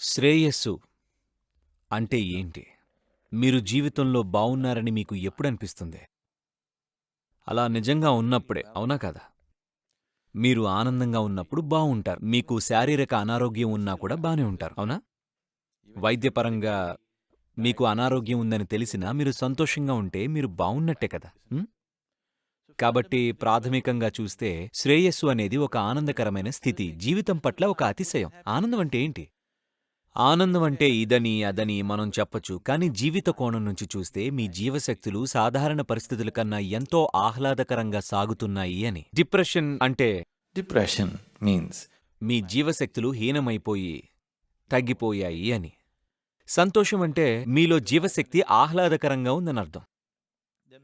శ్రేయస్సు అంటే ఏంటి? మీరు జీవితంలో బావున్నారని మీకు ఎప్పుడనిపిస్తుంది? అలా నిజంగా ఉన్నప్పుడే, అవునా కాదా? మీరు ఆనందంగా ఉన్నప్పుడు బావుంటారు. మీకు శారీరక అనారోగ్యం ఉన్నా కూడా బానే ఉంటారు. అవునా? వైద్యపరంగా మీకు అనారోగ్యం ఉందని తెలిసినా మీరు సంతోషంగా ఉంటే మీరు బావున్నట్టే కదా! హ్మ్? కాబట్టి ప్రాథమికంగా చూస్తే శ్రేయస్సు అనేది ఒక ఆనందకరమైన స్థితి. జీవితం పట్ల ఒక అతిశయం. ఆనందం అంటే ఏంటి? ఆనందం అంటే ఇదని, అదని మనం చెప్పొచ్చు. కానీ జీవిత కోణం నుంచి చూస్తే మీ జీవశక్తులు సాధారణ పరిస్థితుల కన్నా ఎంతో ఆహ్లాదకరంగా సాగుతున్నాయి అని. డిప్రెషన్ అంటే Depression means మీ జీవశక్తులు హీనమైపోయి, తగ్గిపోయాయి అని. సంతోషం అంటే మీలో జీవశక్తి ఆహ్లాదకరంగా ఉందనర్థం.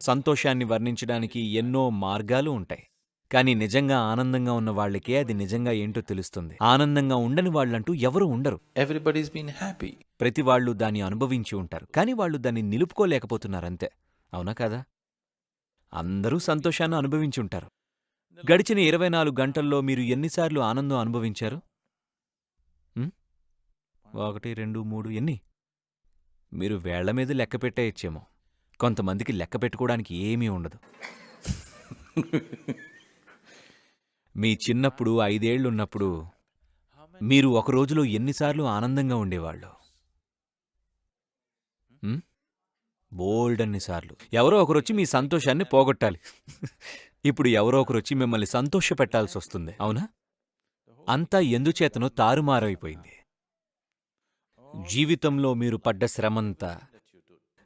సంతోషాన్ని వర్ణించడానికి ఎన్నో మార్గాలు ఉంటాయి. కానీ నిజంగా ఆనందంగా ఉన్న వాళ్ళకే అది నిజంగా ఏంటో తెలుస్తుంది. ఆనందంగా ఉండని వాళ్ళంటూ ఎవరూ ఉండరు. everybody's been happy. ప్రతి వాళ్ళు దాన్ని అనుభవించి ఉంటారు. కానీ వాళ్ళు దాన్ని నిలుపుకోలేకపోతున్నారంతే. అవునా కాదా? అందరూ సంతోషాన్ని అనుభవించుంటారు. గడిచిన 24 గంటల్లో మీరు ఎన్నిసార్లు ఆనందం అనుభవించారు? 1, 2, 3 ఎన్ని? మీరు వేళ్ల మీద లెక్క పెట్టేయచ్చేమో. కొంతమందికి లెక్క పెట్టుకోవడానికి ఏమీ ఉండదు. మీ చిన్నప్పుడు 5 ఏళ్లున్నప్పుడు మీరు ఒక రోజులో ఎన్నిసార్లు ఆనందంగా ఉండేవాళ్ళు? బోల్డన్నిసార్లు. ఎవరో ఒకరొచ్చి మీ సంతోషాన్ని పోగొట్టాలి. ఇప్పుడు ఎవరో ఒకరొచ్చి మిమ్మల్ని సంతోషపెట్టాల్సొస్తుంది. అవునా? అంతా ఎందుచేతనో తారుమారైపోయింది. జీవితంలో మీరు పడ్డ శ్రమంతా,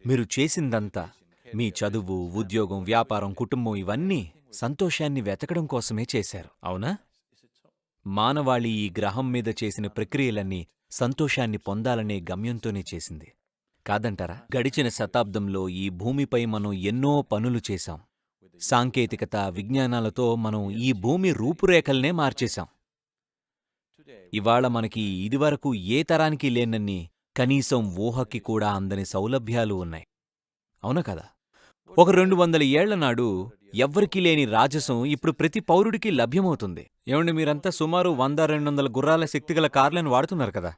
మీరు చేసిందంతా, మీ చదువు, ఉద్యోగం, వ్యాపారం, కుటుంబం ఇవన్నీ సంతోషాన్ని వెతకడం కోసమే చేశారు. అవునా? మానవాళి ఈ గ్రహం మీద చేసిన ప్రక్రియలన్నీ సంతోషాన్ని పొందాలనే గమ్యంతోనే చేసింది. కాదంటారా? గడిచిన శతాబ్దంలో ఈ భూమిపై మనం ఎన్నో పనులు చేశాం. సాంకేతికత, విజ్ఞానాలతో మనం ఈ భూమి రూపురేఖల్నే మార్చేశాం. ఇవాళ మనకి ఇదివరకు ఏ తరానికి లేనన్ని, కనీసం ఊహకి కూడా అందని సౌలభ్యాలు ఉన్నాయి. అవునా కదా? ఒక 200 ఏళ్ల నాడు ఎవ్వరికీ లేని రాజసం ఇప్పుడు ప్రతి పౌరుడికి లభ్యమవుతుంది. ఏమండి, మీరంతా సుమారు 100-200 గుర్రాల శక్తిగల కార్లను వాడుతున్నారు కదా?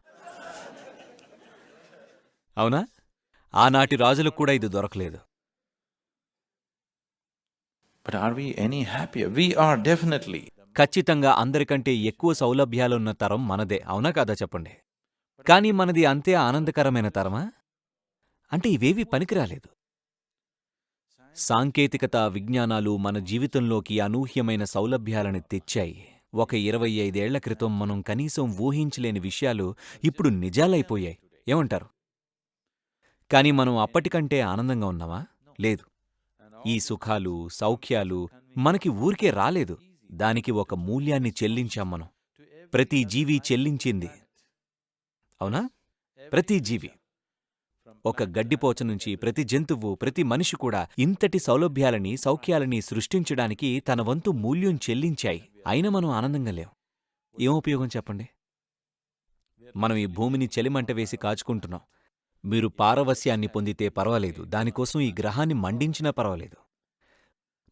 అవునా? ఆనాటి రాజులకు కూడా ఇది దొరకలేదు. But are we any happier? We are definitely. ఖచ్చితంగా అందరికంటే ఎక్కువ సౌలభ్యాలున్న తరం మనదే. అవునా కాదా చెప్పండి? కానీ మనది అంతే ఆనందకరమైన తరమా? అంటే ఇవేవీ పనికిరాలేదు. సాంకేతికత, విజ్ఞానాలు మన జీవితంలోకి అనూహ్యమైన సౌలభ్యాలను తెచ్చాయి. ఒక 25 ఏళ్ల క్రితం మనం కనీసం ఊహించలేని విషయాలు ఇప్పుడు నిజాలైపోయాయి. ఏమంటారు? కానీ మనం అప్పటికంటే ఆనందంగా ఉన్నామా? లేదు. ఈ సుఖాలు, సౌఖ్యాలు మనకి ఊరికే రాలేదు. దానికి ఒక మూల్యాన్ని చెల్లించాం మనం. ప్రతి జీవి చెల్లించింది. అవునా? ప్రతి జీవి. ఒక గడ్డిపోచ నుంచి ప్రతి జంతువు, ప్రతి మనిషి కూడా ఇంతటి సౌలభ్యాలని, సౌఖ్యాలని సృష్టించడానికి తన వంతు మూల్యం చెల్లించాయి. అయినా మనం ఆనందంగా లేం. ఏం ఉపయోగం చెప్పండి? మనం ఈ భూమిని చలిమంట వేసి కాచుకుంటున్నాం. మీరు పారవస్యాన్ని పొందితే పర్వాలేదు. దానికోసం ఈ గ్రహాన్ని మండించినా పర్వాలేదు.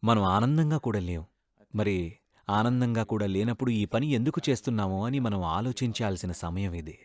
మనం ఆనందంగా కూడా లేం. మరి ఆనందంగా కూడా లేనప్పుడు ఈ పని ఎందుకు చేస్తున్నామో అని మనం ఆలోచించాల్సిన సమయం ఇది.